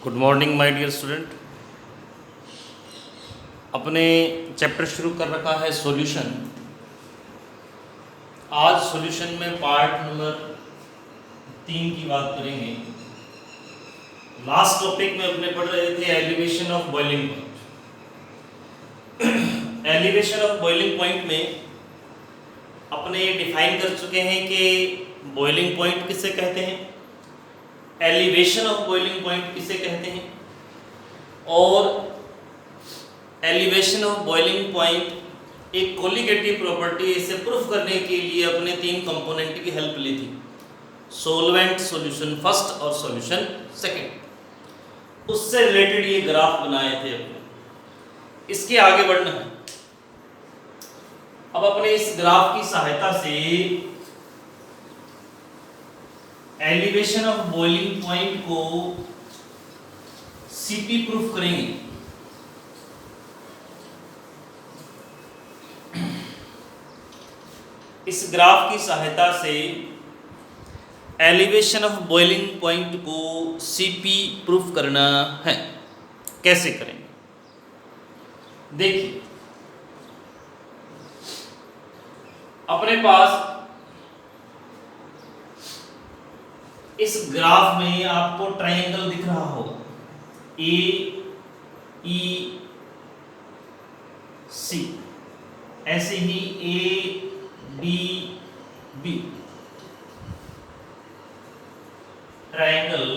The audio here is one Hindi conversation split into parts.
Good morning my dear student. अपने चैप्टर शुरू कर रखा है सॉल्यूशन। आज सॉल्यूशन में पार्ट नंबर 3 की बात करेंगे। लास्ट टॉपिक में अपने पढ़ रहे थे elevation of boiling point. Elevation of boiling point में अपने डिफाइन कर चुके हैं कि बॉइलिंग पॉइंट किसे कहते हैं, एलिवेशन ऑफ बॉइलिंग पॉइंट किसे कहते हैं, और एलिवेशन ऑफ बॉइलिंग पॉइंट एक कोलिगेटिव प्रॉपर्टी। इसे प्रूफ करने के लिए अपने 3 कंपोनेंट की हेल्प ली थी, सॉल्वेंट, सॉल्यूशन फर्स्ट और सॉल्यूशन सेकंड। उससे रिलेटेड ये ग्राफ बनाए थे अपने। इसके आगे बढ़ना है। अब अपने इस ग्राफ की सहायता से एलिवेशन ऑफ बॉइलिंग पॉइंट को सीपी प्रूफ करेंगे। इस ग्राफ की सहायता से एलिवेशन ऑफ बॉइलिंग पॉइंट को सीपी प्रूफ करना है। कैसे करेंगे देखिए, अपने पास इस ग्राफ में आपको ट्रायंगल दिख रहा होगा ए ई सी, ऐसे ही A D B, triangle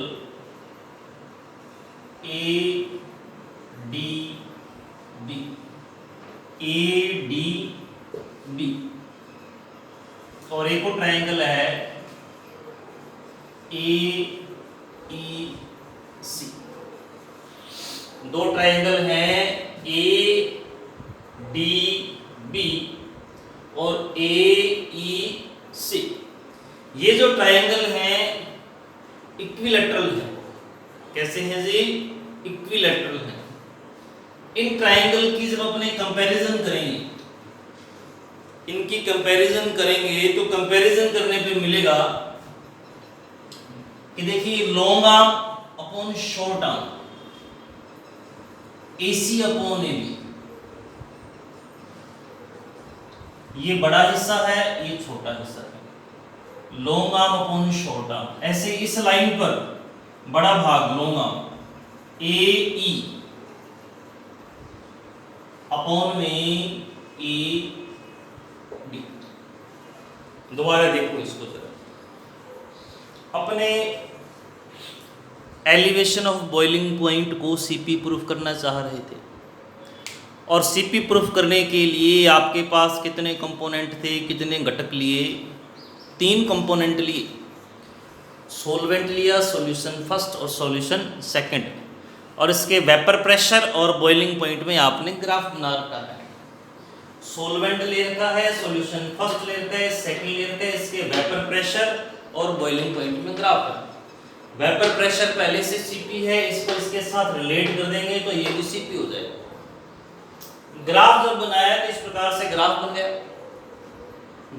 A D B, A D B, और एक और ट्रायंगल है ए ई सी। दो ट्रायंगल हैं ए डी बी और ए ई सी। ये जो ट्रायंगल हैं इक्विलैटरल है। कैसे हैं जी? इक्विलैटरल है। इन ट्रायंगल की जब अपने कंपैरिजन करेंगे, इनकी कंपैरिजन करेंगे तो कंपैरिजन करने पे मिलेगा कि देखिए long arm upon short arm, AC upon AB, ये बड़ा हिस्सा है, ये छोटा हिस्सा है। Long arm upon short arm, ऐसे इस लाइन पर बड़ा भाग लॉन्ग आर्म AE अपॉन में AB। दोबारा देखो इसको जरा। अपने एलिवेशन ऑफ बॉइलिंग पॉइंट को सीपी प्रूफ करना चाह रहे थे, और सीपी प्रूफ करने के लिए आपके पास कितने कंपोनेंट थे, कितने घटक लिए? 3 कंपोनेंट लिए। सॉल्वेंट लिया, सॉल्यूशन फर्स्ट और सॉल्यूशन सेकंड, और इसके वेपर प्रेशर और बॉइलिंग पॉइंट में आपने ग्राफ बना रखा है। सॉल्वेंट ले रखा है, सॉल्यूशन फर्स्ट ले रखा है, सेकंड ले रखा है, इसके वेपर प्रेशर और बॉइलिंग पॉइंट में ग्राफ है। वेपर प्रेशर पहले से सीपी है, इसको इसके साथ रिलेट कर देंगे तो ये भी सीपी हो जाएगा। ग्राफ जब बनाया तो इस प्रकार से ग्राफ बन गया।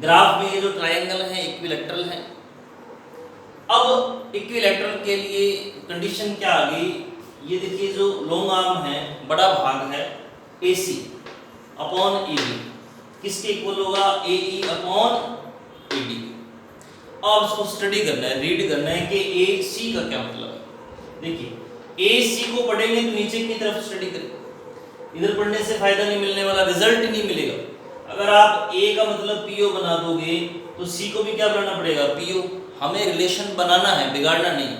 ग्राफ में ये जो ट्रायंगल है इक्विलैटरल है। अब इक्विलैटरल के लिए कंडीशन क्या आ गई? ये देखिए जो लॉन्ग आर्म है, बड़ा भाग है AC अपॉन AB, किसके इक्वल होगा? AE upon AD। अब इसको स्टडी करना है, रीड करना है कि AC का क्या मतलब है। देखिए AC को पढ़ेंगे तो नीचे की तरफ स्टडी करें, इधर पढ़ने से फायदा नहीं मिलने वाला, रिजल्ट नहीं मिलेगा। अगर आप A का मतलब PO बना दोगे तो C को भी क्या बनाना पड़ेगा? PO। हमें रिलेशन बनाना है, बिगाड़ना नहीं।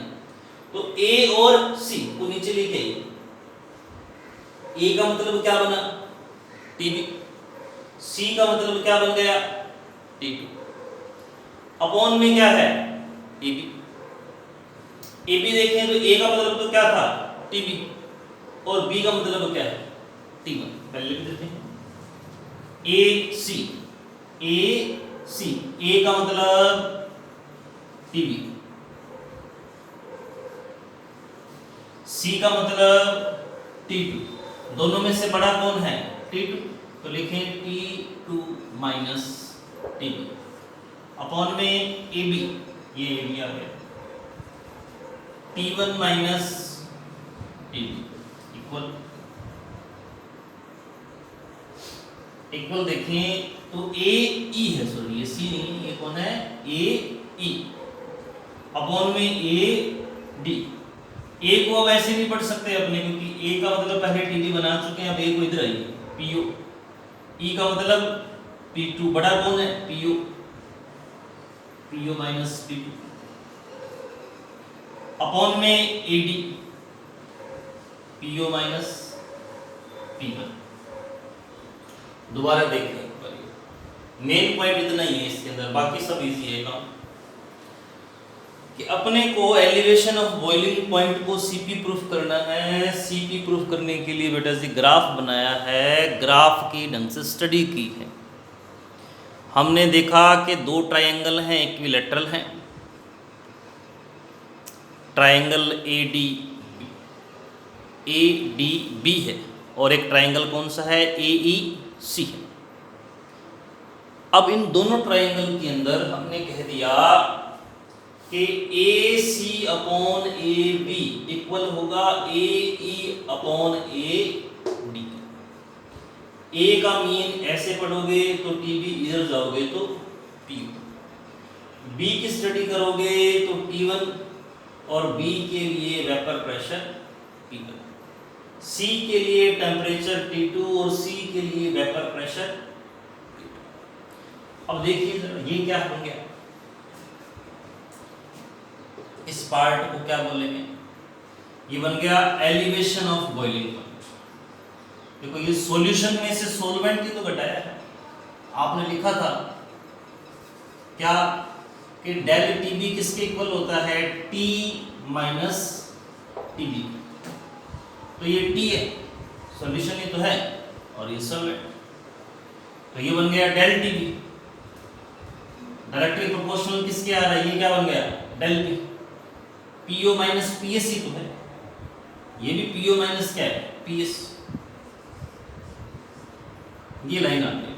तो A और C को नीचे लेके आइए। A का मतलब क्या बना? TB। C का मतलब क्या बन गया? T2। अपॉन में क्या है? AB। AB देखें तो A का मतलब तो क्या था? TB, और B का मतलब क्या है? T1। पहले भी देखते हैं AC, AC, A का मतलब TB, C का मतलब T2। दोनों में से बड़ा कौन है? T2। तो लिखें T2 माइनस TB अपॉन में AB, ये AB आ गया, T1 माइनस टीबी इक्वल देखें तो ए ई है, सॉरी ये सी नहीं, ये कौन है, ए ई अपॉन में ए डी। ए को अब ऐसे नहीं पढ़ सकते अपने, क्योंकि ए का मतलब पहले टीडी बना चुके हैं, अब ए को इधर आइए पीओ, ई का मतलब पी2, बड़ा कौन है, पीओ, पीओ माइनस पी2 अपॉन में एडी, पीओ माइनस पी1। दोबारा देख लें, मेन पॉइंट इतना ही है इसके अंदर, बाकी सब इजी है काम। कि अपने को एलिवेशन ऑफ बॉइलिंग पॉइंट को सीपी प्रूफ करना है। सीपी प्रूफ करने के लिए बेटा जी ग्राफ बनाया है, ग्राफ की ढंग से स्टडी की है। हमने देखा कि दो ट्रायंगल हैं, इक्विलैटरल हैं, ट्रायंगल ए डी बी है, और एक ट्रायंगल कौन सा है, ए ई सी है। अब इन दोनों ट्रायंगल के अंदर हमने कह दिया कि ए सी अपॉन ए बी इक्वल होगा ए ई अपॉन ए डी। ए का मीन ऐसे पढ़ोगे तो टी बी, इधर जाओगे तो पी। बी की स्टडी करोगे तो T1 और बी के लिए वेपर प्रेशर P1, सी के लिए टेम्परेचर T2 और सी के लिए वेपर प्रेशर P2। अब देखिए जरा ये क्या बन गया, इस पार्ट को क्या बोलेंगे, ये बन गया एलिवेशन ऑफ बॉइलिंग पॉइंट। देखो ये सॉल्यूशन में से सॉल्वेंट ही तो घटाया है, आपने लिखा था क्या कि डेल टीबी किसके इक्वल होता है, टी माइनस टीबी। तो ये टी है, सॉल्यूशन ये तो है, और ये सॉल्वेंट, तो ये बन गया डेल टीबी। डायरेक्टली प्रोपोर्शनल किसके आ रहा है, ये क्या बन गया, del P. PO minus PS ही तो है, ये भी पीओ माइनस क्या है, पीएस। ये लाइन आती है।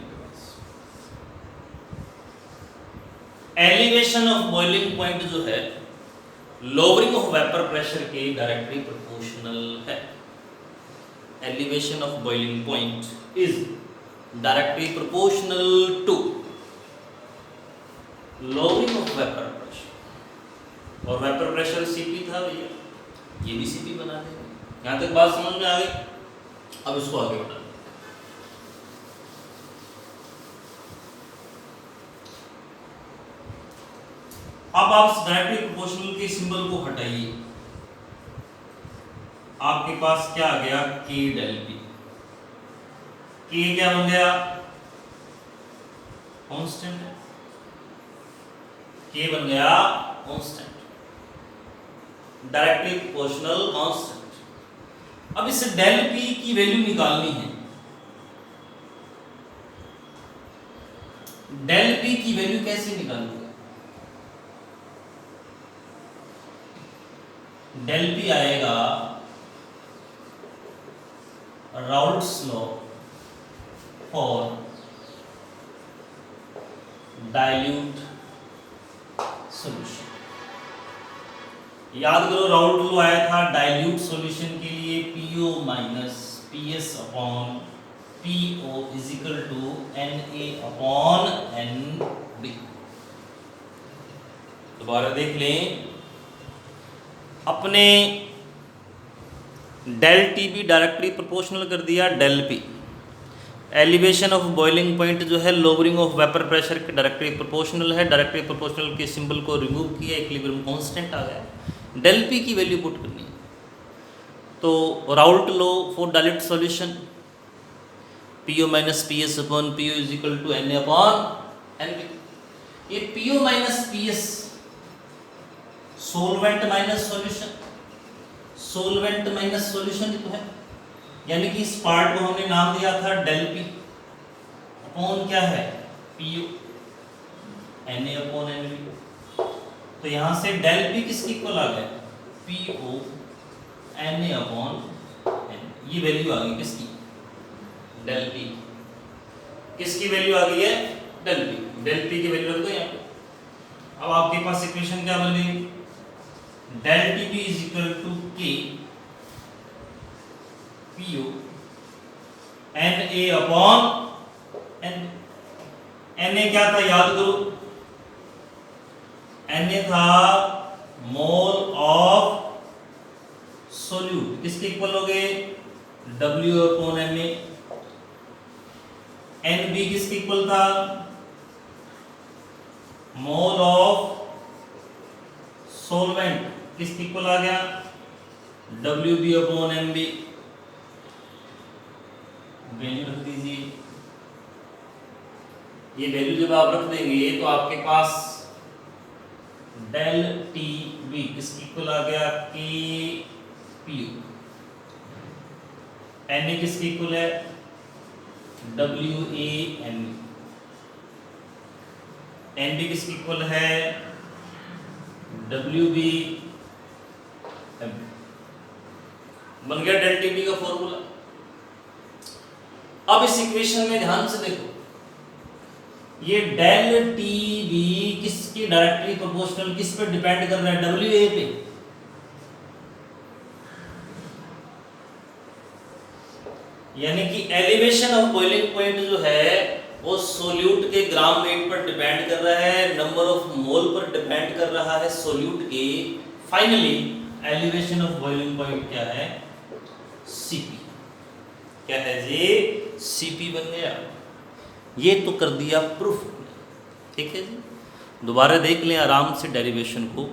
एलिवेशन ऑफ बॉइलिंग पॉइंट जो है लोअरिंग ऑफ वेपर प्रेशर के डायरेक्टली प्रोपोर्शनल है। Elevation of boiling point is directly proportional to lowering of vapour pressure. और वेपर प्रेशर सीपी था भैया, ये भी सीपी बना देंगे। यहां तक बात समझ में आ गई, अब इसको आगे बढ़ा। अब आप डायरेक्टली प्रोपोर्शनल के सिंबल को हटाइए, आपके पास क्या आ गया, के डेल पी। के क्या बन गया, कांस्टेंट है, के बन गया कांस्टेंट, डायरेक्टली प्रोपोर्शनल कांस्टेंट। अब इस डेल पी की वैल्यू निकालनी है। डेल पी की वैल्यू कैसे निकालोगे, डेल पी आएगा Raoult's law for dilute solution. याद करो राउल्ट लॉ आया था डाइल्यूट सॉल्यूशन के लिए, PO minus PS upon PO is equal to NA upon NB. दोबारा देख लें, अपने del T B directly proportional कर दिया del P. Elevation of boiling point जो है लोअरिंग ऑफ वेपर प्रेशर के डायरेक्टली प्रोपोर्शनल है। डायरेक्टली प्रोपोर्शनल के सिंबल को रिमूव किया, इक्विलिब्रियम कांस्टेंट आ गया। डेल पी की वैल्यू पुट करनी है, तो Raoult law for dilute solution, PO minus PS upon PO is equal to N upon NB. ये PO minus PS solvent minus solution, solvent minus solution तो है, यानी कि इस पार्ट को हमने नाम दिया था डेल पी अपॉन क्या है, पीओ एन अपॉन एनबी। तो यहां से डेल पी किसकी इक्वल आ गया, पीओ एन अपॉन एन। ये वैल्यू आ गई किसकी, डेल पी। किसकी वैल्यू आ गई है, डेल पी। डेल पी की वैल्यू रख दो यहाँ पे। अब आपके पास इक्वेशन क्या बन गई, del T B is equal to K PO Na upon N। Na क्या था याद करो, Na था मोल ऑफ सोल्यूट, किसके इक्वल हो गए W अपॉन Na। Nb किसके इक्वल था मोल ऑफ सोलवेंट, किसके इक्वल आ गया WB अपॉन Mb। वैल्यू रख दीजिए, ये वैल्यू जब आप रख देंगे तो आपके पास डेल TB किसके इक्वल आ गया KPU। Na किसके इक्वल है WAN। Nb किसके इक्वल है WB। बन गया डेल TB का फॉर्मूला। अब इस इक्वेशन में ध्यान से देखो, ये डेल TB किसके डायरेक्टली प्रोपोर्शनल, किस पे डिपेंड कर रहा है WA पे। यानी कि एलिवेशन ऑफ बॉइलिंग पॉइंट जो है वो सोल्यूट के ग्राम वेट पर डिपेंड कर रहा है, नंबर ऑफ मोल पर डिपेंड कर रहा है सोल्यूट के। Finally elevation of boiling point क्या है CP। क्या है जी CP बन गया। ये तो कर दिया प्रूफ, ठीक है जी। दोबारा देख लें आराम से डेरिवेशन को।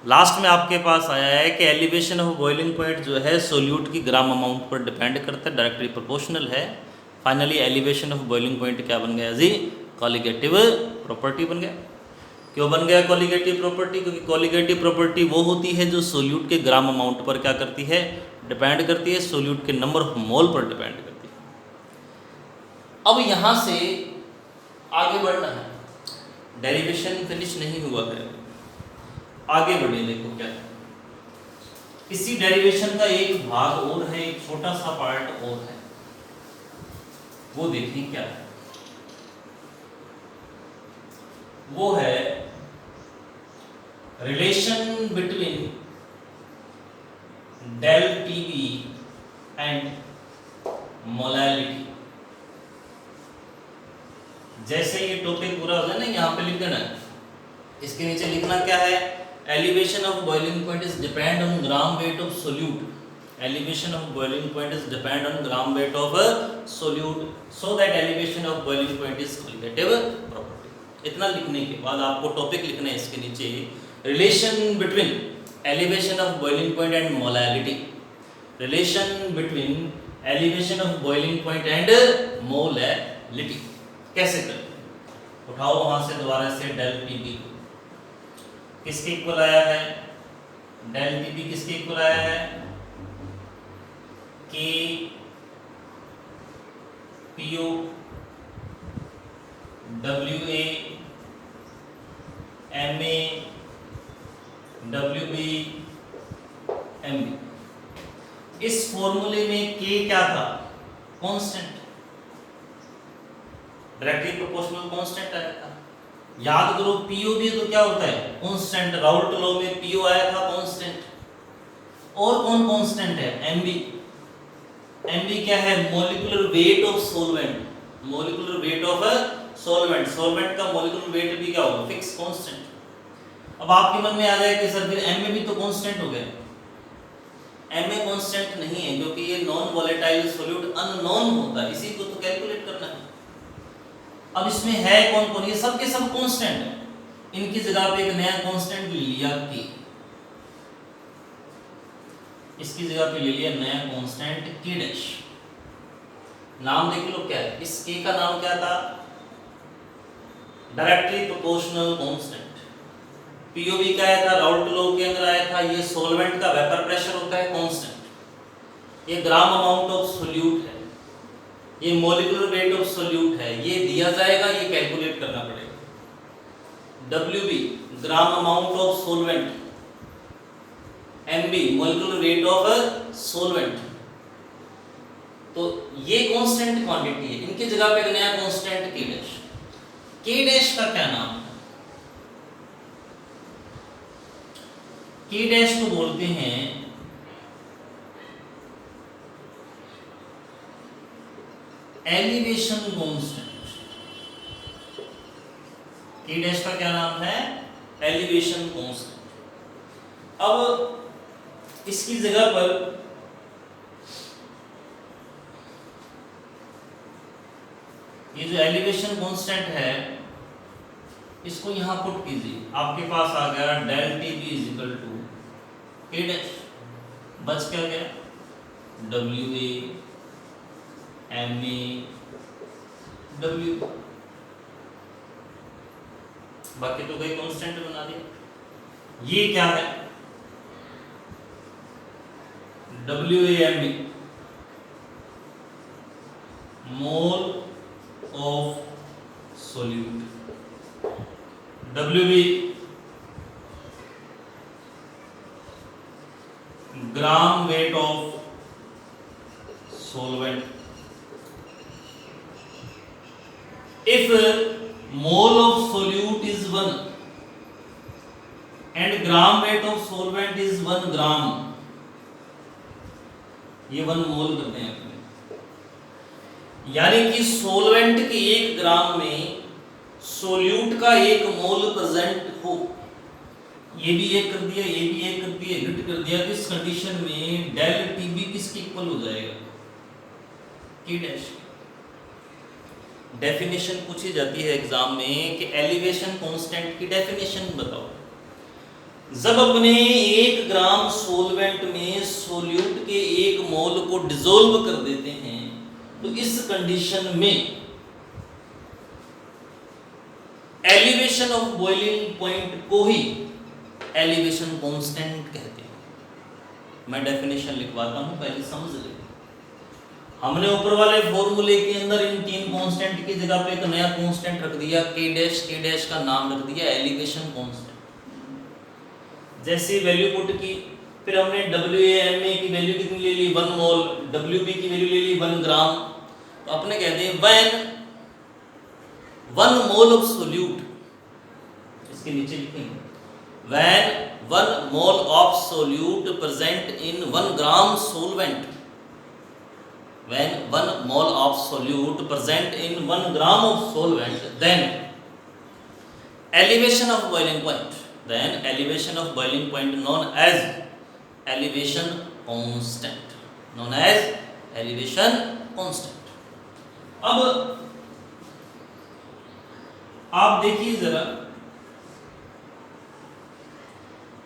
लास्ट में आपके पास आया है कि एलिवेशन ऑफ बॉइलिंग पॉइंट जो है सोल्यूट की ग्राम अमाउंट पर डिपेंड करता है, डायरेक्टली प्रोपोर्शनल है। Finally elevation of boiling point क्या बन गया जी कॉलिगेटिव प्रॉपर्टी बन गया। क्यों बन गया कॉलिगेटिव प्रॉपर्टी, क्योंकि कॉलिगेटिव प्रॉपर्टी वो होती है जो सोल्यूट के ग्राम अमाउंट पर क्या करती है डिपेंड करती है, सोल्यूट के नंबर ऑफ मोल पर डिपेंड करती है। अब यहाँ से आगे बढ़ना है, डेरिवेशन फिनिश नहीं हुआ है, आगे बढ़े। देखो क्या है, इसी डेरिवेशन का एक भाग और है, एक छोटा सा पार्ट और है, वो देखिए क्या है। वो है relation between del TB and molality. जैसे ये टॉपिक पूरा हो जाए ना, यहाँ पे लिख देना है, इसके नीचे लिखना क्या है, elevation of boiling point is depend on gram weight of solute. Elevation of boiling point is depend on gram weight of solute, so that elevation of boiling point is colligative property. इतना लिखने के बाद आपको टॉपिक लिखना है इसके नीचे, relation between elevation of boiling point and molality. Relation between elevation of boiling point and molality कैसे करें, उठाओ वहां से दोबारा से डेल TB को, किसके इक्वल आया है डेल TB किसके इक्वल आया है KPO WA MA WB MB। इस फॉर्मूले में K क्या था कांस्टेंट, डायरेक्टली प्रोपोर्शनल कांस्टेंट आया था। याद करो PO भी तो क्या होता है कांस्टेंट, राउल्ट लॉ में PO आया था कांस्टेंट। और कौन कांस्टेंट है MB। MB क्या है molecular weight of solvent, molecular weight of solvent. Solvent का मॉलिक्यूलर वेट भी क्या होगा फिक्स कांस्टेंट। अब आपके मन में आ जाए कि सर फिर MA भी तो कांस्टेंट हो गया। MA कांस्टेंट नहीं है, क्योंकि ये नॉन वोलेटाइल सॉल्यूट अननोन होता है, इसी को तो कैलकुलेट करना है। अब इसमें है कौन कौन, ये सब के सब कांस्टेंट है। इनकी जगह पे एक नया कांस्टेंट ले लिया K, इसकी जगह पे ले लिया नया कांस्टेंट K डैश। नाम देख लो क्या है, इस K का नाम क्या था डायरेक्टली प्रोपोर्शनल कांस्टेंट। PO भी क्या था राउल्ट लॉ के अंदर आया था, ये सॉल्वेंट का वेपर प्रेशर होता है कांस्टेंट, ये ग्राम अमाउंट ऑफ सोल्यूट है, ये मॉलिक्यूलर वेट ऑफ सोल्यूट है, ये दिया जाएगा, ये कैलकुलेट करना पड़ेगा। WB gram amount of सोल्वेंट, MB molecular weight of सोल्वेंट। तो ये कांस्टेंट क्वांटिटी है, इनकी जगह पे एक नया constant K dash. K dash का क्या नाम है, K डैश को बोलते हैं एलिवेशन कांस्टेंट। के डैश का क्या नाम है? Elevation constant. अब इसकी जगह पर ये जो एलिवेशन कांस्टेंट है इसको यहां पुट कीजिए, आपके पास आ गया del T B is equal to K dash, बच क्या गया? W A M A W, बाकी तो कोई कांस्टेंट बना दिया। ये क्या है? W A M A mole of solute, W B gram weight of solvent. If mole of solute is 1 and gram weight of solvent is 1 gram, ये 1 मोल करते हैं अपने, यानी कि सोलवेंट के 1 ग्राम में सोल्यूट का 1 मोल प्रेजेंट हो, ये भी 1 कर दिया, ये भी 1 कर दिया, हिट कर दिया, इस कंडीशन में डेल टीबी किसके इक्वल हो जाएगा? के डैश। डेफिनेशन पूछी जाती है एग्जाम में कि एलिवेशन कांस्टेंट की डेफिनेशन बताओ। जब अपने 1 ग्राम सोलवेंट में सोल्यूट के 1 मोल को डिसॉल्व कर देते हैं तो इस कंडीशन में एलिवेशन ऑफ बॉइलिंग पॉइंट को ही एलिवेशन कांस्टेंट कहते हैं। मैं डेफिनेशन लिखवाता हूं, पहले समझ ले। हमने ऊपर वाले फॉर्मूले के अंदर इन 3 कांस्टेंट की जगह पे एक नया कांस्टेंट रख दिया के डैश का नाम रख दिया एलिवेशन कांस्टेंट। जैसे वैल्यू पुट की, फिर हमने WAMA की वैल्यू कितनी ले ली? 1 मोल। WB की वैल्यू ले ली 1 ग्राम। तो अपने कहते हैं व्हेन 1 मोल ऑफ सोल्यूट, इसके नीचे लिखेंगे when 1 mole of solute present in 1 gram solvent, when 1 mole of solute present in 1 gram of solvent, then elevation of boiling point, known as elevation constant, अब आप देखिए जरा,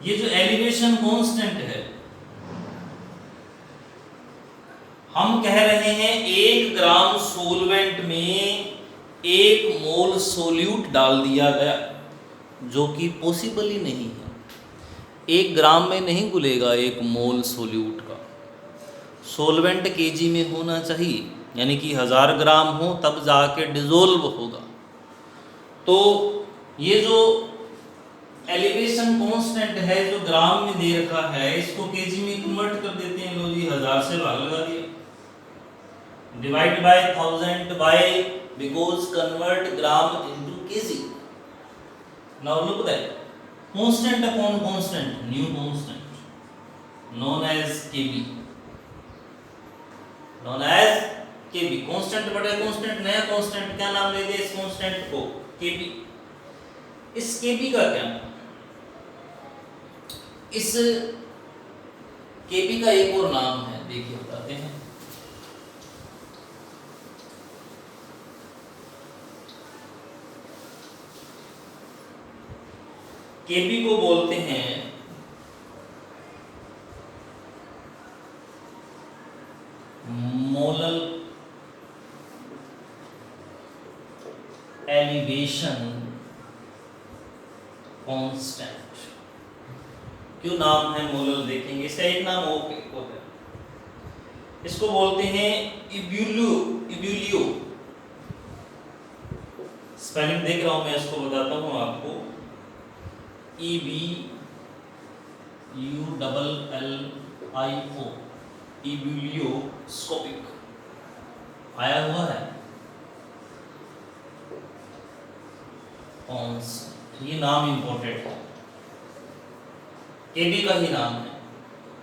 ये जो एलिवेशन कांस्टेंट है, हम कह रहे हैं 1 ग्राम सोलवेंट में 1 मोल सोल्यूट डाल दिया गया, जो कि पॉसिबल ही नहीं है। 1 ग्राम में नहीं घुलेगा 1 मोल सोल्यूट का। सोलवेंट केजी में होना चाहिए, यानी कि 1000 ग्राम हो तब जाके डिसॉल्व होगा। तो ये जो एलिवेशन कांस्टेंट है जो ग्राम में दे रखा है, इसको केजी में कन्वर्ट कर देते हैं। लो जी, 1000 से भाग लगा दिया, divide by 1000 by, because convert gram into kg. Now look that constant upon constant, new constant known as kb, constant बटे constant, नया constant, क्या नाम ले दिया इस constant को? kb। इस kb का क्या, इस kb का एक और नाम है, देखिए बताते हैं। केबी को बोलते हैं मोलल एलिवेशन कांस्टेंट। क्यों नाम है मोलल, देखेंगे। इसका एक नाम और है, इसको बोलते हैं इब्यूलियो। स्पेलिंग देख रहा हूं मैं, इसको बताता हूं आपको। EBULLIO, इब्यूलियोस्कोपिक आया हुआ है। ये नाम इंपॉर्टेंट है, केबी का ही नाम है।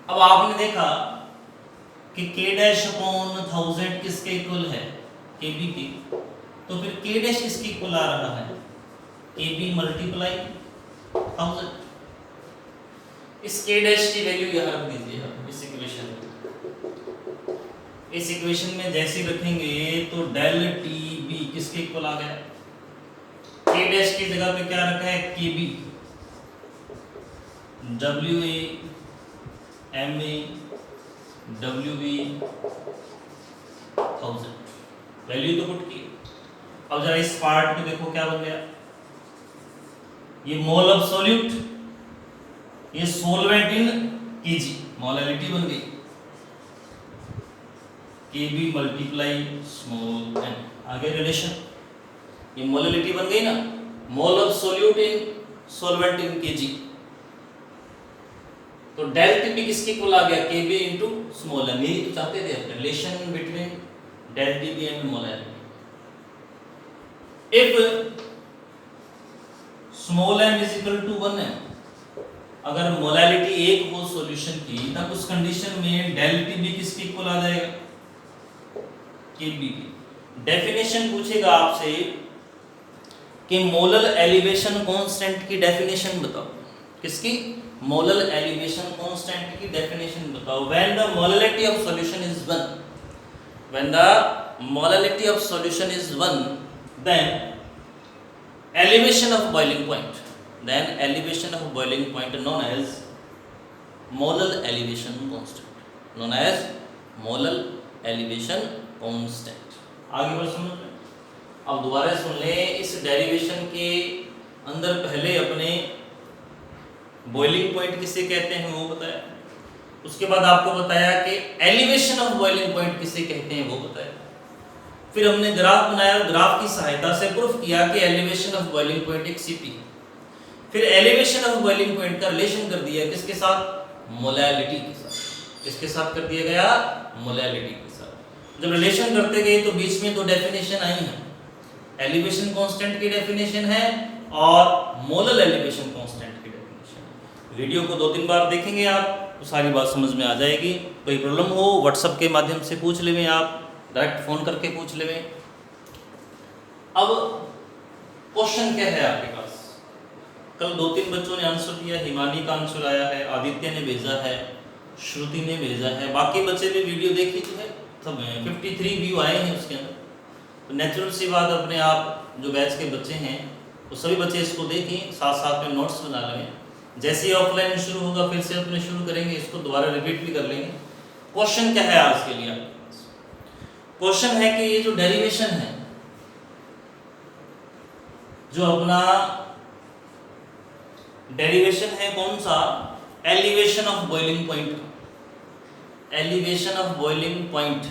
अब आपने देखा कि K' अपॉन 1000 किसके इक्वल है? KB की, तो फिर K डैश किसके इक्वल आ रहा है, KB मल्टीप्लाई 1000। इस K डैश की वैल्यू यहाँ रख दीजिए आप इस इक्वेशन में। इस इक्वेशन में जैसे रखेंगे तो डेल TB किसके इक्वल आ गया, K डैश की जगह पे क्या रखा है, KB, WA MA WB 1000 value तो पुट की। अब जरा इस पार्ट में देखो क्या बन गया, ये मोल ऑफ सॉल्यूट, ये सोलवेंट इन केजी, मोलैलिटी बन गई केबी मल्टीप्लाई स्मॉल एन, आगे रिलेशन, ये मोलैलिटी बन गई ना, mole of solute in solvent in KG, तो डेल टीबी किसके इक्वल आ गया, केबी इनटू स्मॉल एन। यही तो चाहते थे relation between del TB and molality. If small m is equal to 1m, अगर मोलैलिटी एक हो सॉल्यूशन की, तब उस कंडीशन में डेल टीबी किसके इक्वल आ जाएगा, केबी की। डेफिनेशन पूछेगा आपसे कि मोलर एलिवेशन कांस्टेंट की डेफिनेशन बताओ, किसकी, मोलर एलिवेशन कांस्टेंट की डेफिनेशन बताओ। When the molality of solution is 1, when the molality of solution is 1, then elevation of boiling point, then elevation of boiling point known as molar elevation constant, known as molar elevation constant। आगे बढ़ समझ में, अब दोबारा सुन ले, इस डेरिवेशन के अंदर पहले अपने बॉइलिंग पॉइंट किसे कहते हैं वो बताया, उसके बाद आपको बताया कि एलिवेशन ऑफ बॉइलिंग पॉइंट किसे कहते हैं वो बताया, फिर हमने ग्राफ बनाया, ग्राफ की सहायता से प्रूफ किया कि एलिवेशन ऑफ बॉइलिंग पॉइंट एक सीपी, फिर एलिवेशन ऑफ बॉइलिंग पॉइंट का रिलेशन कर दिया किसके साथ, मोलैलिटी के साथ। किसके साथ कर दिया गया, मोलैलिटी के साथ। जब रिलेशन करते गए तो बीच में दो डेफिनेशन आई हैं, एलिवेशन कांस्टेंट की डेफिनेशन है और मोलर एलिवेशन कांस्टेंट की डेफिनेशन। वीडियो को 2-3 बार देखेंगे आप तो सारी बात समझ में आ जाएगी। कोई प्रॉब्लम हो व्हाट्सएप के माध्यम से पूछ लेवें, आप डायरेक्ट फोन करके पूछ लेवें। अब क्वेश्चन क्या है आपके पास, कल 2-3 बच्चों ने आंसर दिया, हिमानी का आंसर आया है, आदित्य ने भेजा है, श्रुति ने भेजा है, बाकी बच्चे भी वीडियो देखी तो है, सब 53 व्यू आए हैं उसके अंदर। तो नेचुरल सी बात, अपने आप जो बैच के बच्चे हैं तो सभी बच्चे इसको देखें, साथ साथ में नोट्स बना लें। जैसे ही ऑफलाइन शुरू होगा फिर से अपने शुरू करेंगे, इसको दोबारा रिपीट भी कर लेंगे। क्वेश्चन क्या है आज के लिए, क्वेश्चन है कि ये जो डेरिवेशन है, जो अपना डेरिवेशन है कौन सा, elevation of boiling point, elevation of boiling point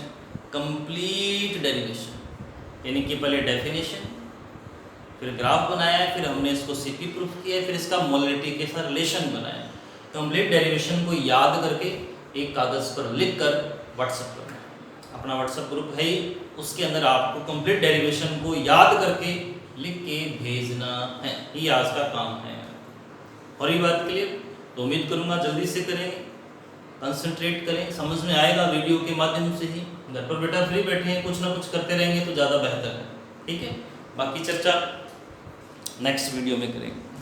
complete derivation, यानी कि पहले डेफिनेशन, फिर ग्राफ बनाया, फिर हमने इसको सीपी प्रूफ किया, फिर इसका मोलैलिटी के साथ रिलेशन बनाया। कंप्लीट डेरिवेशन को याद करके एक कागज पर लिख कर व्हाट्सएप करना है। अपना व्हाट्सएप ग्रुप है ही, उसके अंदर आपको कंप्लीट डेरिवेशन को याद करके लिख के भेजना है, ये आज का काम है। और ये बात क्लियर, तो उम्मीद करूँगा जल्दी से करेंगे, कंसंट्रेट करें, समझ में आएगा वीडियो के माध्यम से ही। घर पर बेटा फ्री बैठे हैं, कुछ ना कुछ करते रहेंगे तो ज़्यादा बेहतर है, ठीक है। बाकी चर्चा नेक्स्ट वीडियो में करेंगे।